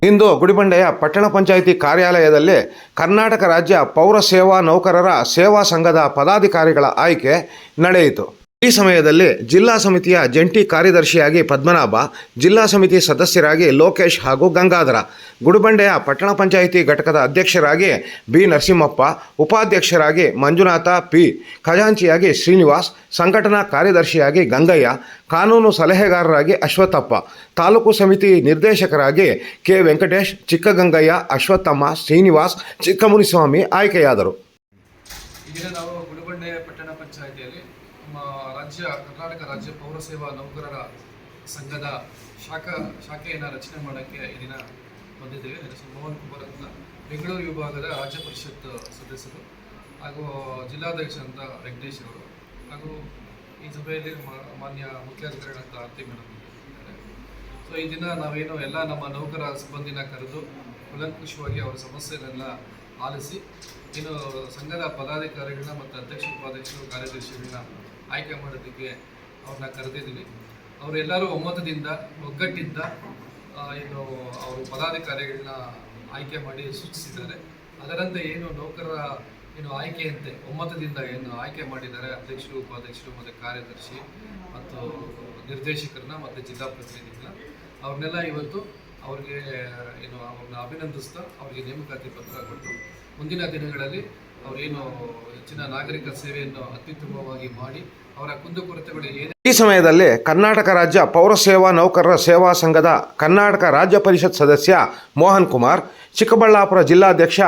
ಇಂದು ಗುಡಿಬಂಡೆಯ ಪಟ್ಟಣ ಪಂಚಾಯಿತಿ ಕಾರ್ಯಾಲಯದಲ್ಲಿ ಕರ್ನಾಟಕ ರಾಜ್ಯ ಪೌರ ಸೇವಾ ನೌಕರರ ಸೇವಾ ಸಂಘದ ಪದಾಧಿಕಾರಿಗಳ ಆಯ್ಕೆ ನಡೆಯಿತು. ಈ ಸಮಯದಲ್ಲಿ ಜಿಲ್ಲಾ ಸಮಿತಿಯ ಜಂಟಿ ಕಾರ್ಯದರ್ಶಿಯಾಗಿ ಪದ್ಮನಾಭ, ಜಿಲ್ಲಾ ಸಮಿತಿ ಸದಸ್ಯರಾಗಿ ಲೋಕೇಶ್ ಹಾಗೂ ಗಂಗಾಧರ, ಗುಡಿಬಂಡೆಯ ಪಟ್ಟಣ ಪಂಚಾಯಿತಿ ಘಟಕದ ಅಧ್ಯಕ್ಷರಾಗಿ ಬಿ ನರಸಿಂಹಪ್ಪ, ಉಪಾಧ್ಯಕ್ಷರಾಗಿ ಮಂಜುನಾಥ ಪಿ, ಖಜಾಂಚಿಯಾಗಿ ಶ್ರೀನಿವಾಸ್, ಸಂಘಟನಾ ಕಾರ್ಯದರ್ಶಿಯಾಗಿ ಗಂಗಯ್ಯ, ಕಾನೂನು ಸಲಹೆಗಾರರಾಗಿ ಅಶ್ವತ್ಥಪ್ಪ, ತಾಲೂಕು ಸಮಿತಿ ನಿರ್ದೇಶಕರಾಗಿ ಕೆ ವೆಂಕಟೇಶ್, ಚಿಕ್ಕಗಂಗಯ್ಯ, ಅಶ್ವತ್ಥಮ್ಮ, ಶ್ರೀನಿವಾಸ್, ಚಿಕ್ಕಮುನಿಸ್ವಾಮಿ ಆಯ್ಕೆಯಾದರು. ನಾವು ಗುಡಿಬಂಡೆ ಪಟ್ಟಣ ಪಂಚಾಯಿತಿಯಲ್ಲಿ ಕರ್ನಾಟಕ ರಾಜ್ಯ ಪೌರ ಸೇವಾ ನೌಕರರ ಸಂಘದ ಶಾಖೆಯನ್ನು ರಚನೆ ಮಾಡೋಕ್ಕೆ ಈ ದಿನ ಬಂದಿದ್ದೇವೆ. ನನ್ನ ಹೆಸರು ಮೋಹನ್ ಕುಮಾರ್ ಅಂತ, ಬೆಂಗಳೂರು ವಿಭಾಗದ ರಾಜ್ಯ ಪರಿಷತ್ ಸದಸ್ಯರು ಹಾಗೂ ಜಿಲ್ಲಾಧ್ಯಕ್ಷ ಅಂತ ವೆಂಕಟೇಶ್ ಅವರು, ಹಾಗೂ ಈ ಸಭೆಯಲ್ಲಿ ಮಾನ್ಯ ಮುಖ್ಯಾಧಿಕಾರಿಗಳಂತ ಆರ್ತಿ ಮೇಡಮ್ ಇದ್ದಾರೆ. ಸೊ ಈ ದಿನ ನಾವೇನು ಎಲ್ಲ ನಮ್ಮ ನೌಕರ ಸಿಬ್ಬಂದಿನ ಕರೆದು ಕೂಲಂಕುಷವಾಗಿ ಅವರ ಸಮಸ್ಯೆಗಳನ್ನ ಆಲಿಸಿ ಏನು ಸಂಘದ ಪದಾಧಿಕಾರಿಗಳನ್ನ ಮತ್ತು ಅಧ್ಯಕ್ಷ, ಉಪಾಧ್ಯಕ್ಷರು, ಕಾರ್ಯದರ್ಶಿಗಳನ್ನ ಆಯ್ಕೆ ಮಾಡೋದಕ್ಕೆ ಅವ್ರನ್ನ ಕರೆದಿದ್ದೀವಿ. ಅವರೆಲ್ಲರೂ ಒಮ್ಮತದಿಂದ, ಒಗ್ಗಟ್ಟಿಂದ ಏನು ಅವರು ಪದಾಧಿಕಾರಿಗಳನ್ನ ಆಯ್ಕೆ ಮಾಡಿ ಸೂಚಿಸಿದ್ದಾರೆ. ಅದರಂತೆ ಏನು ನೌಕರರ ಏನು ಆಯ್ಕೆಯಂತೆ ಒಮ್ಮತದಿಂದ ಏನು ಆಯ್ಕೆ ಮಾಡಿದ್ದಾರೆ ಅಧ್ಯಕ್ಷರು, ಉಪಾಧ್ಯಕ್ಷರು ಮತ್ತು ಕಾರ್ಯದರ್ಶಿ ಮತ್ತು ನಿರ್ದೇಶಕರನ್ನ ಮತ್ತು ಜಿಲ್ಲಾ ಪ್ರತಿನಿಧಿಗಳನ್ನ, ಅವ್ರನ್ನೆಲ್ಲ ಇವತ್ತು ಅವ್ರಿಗೆ ಏನು ಅವ್ರನ್ನ ಅಭಿನಂದಿಸ್ತಾ ಅವರಿಗೆ ನೇಮಕಾತಿ ಪತ್ರ ಕೊಟ್ಟು ಮುಂದಿನ ದಿನಗಳಲ್ಲಿ ಅವರೇನು ಹೆಚ್ಚಿನ ನಾಗರಿಕ ಸೇವೆಯನ್ನು ಅತ್ಯುತ್ತಮವಾಗಿ ಮಾಡಿ ಅವರ ಕುಂದುಕೊರತೆಗಳು ಏನೇ. ಈ ಸಮಯದಲ್ಲಿ ಕರ್ನಾಟಕ ರಾಜ್ಯ ಪೌರ ಸೇವಾ ನೌಕರರ ಸೇವಾ ಸಂಘದ ಕರ್ನಾಟಕ ರಾಜ್ಯ ಪರಿಷತ್ ಸದಸ್ಯ ಮೋಹನ್ ಕುಮಾರ್, ಚಿಕ್ಕಬಳ್ಳಾಪುರ ಜಿಲ್ಲಾಧ್ಯಕ್ಷ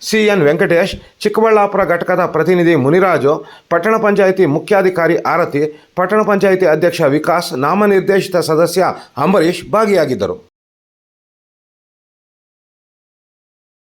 CN ವೆಂಕಟೇಶ್, ಚಿಕ್ಕಬಳ್ಳಾಪುರ ಘಟಕದ ಪ್ರತಿನಿಧಿ ಮುನಿರಾಜು, ಪಟ್ಟಣ ಪಂಚಾಯಿತಿ ಮುಖ್ಯಾಧಿಕಾರಿ ಆರತಿ, ಪಟ್ಟಣ ಪಂಚಾಯಿತಿ ಅಧ್ಯಕ್ಷ ವಿಕಾಸ್, ನಾಮನಿರ್ದೇಶಿತ ಸದಸ್ಯ ಅಂಬರೀಶ್ ಭಾಗಿಯಾಗಿದ್ದರು.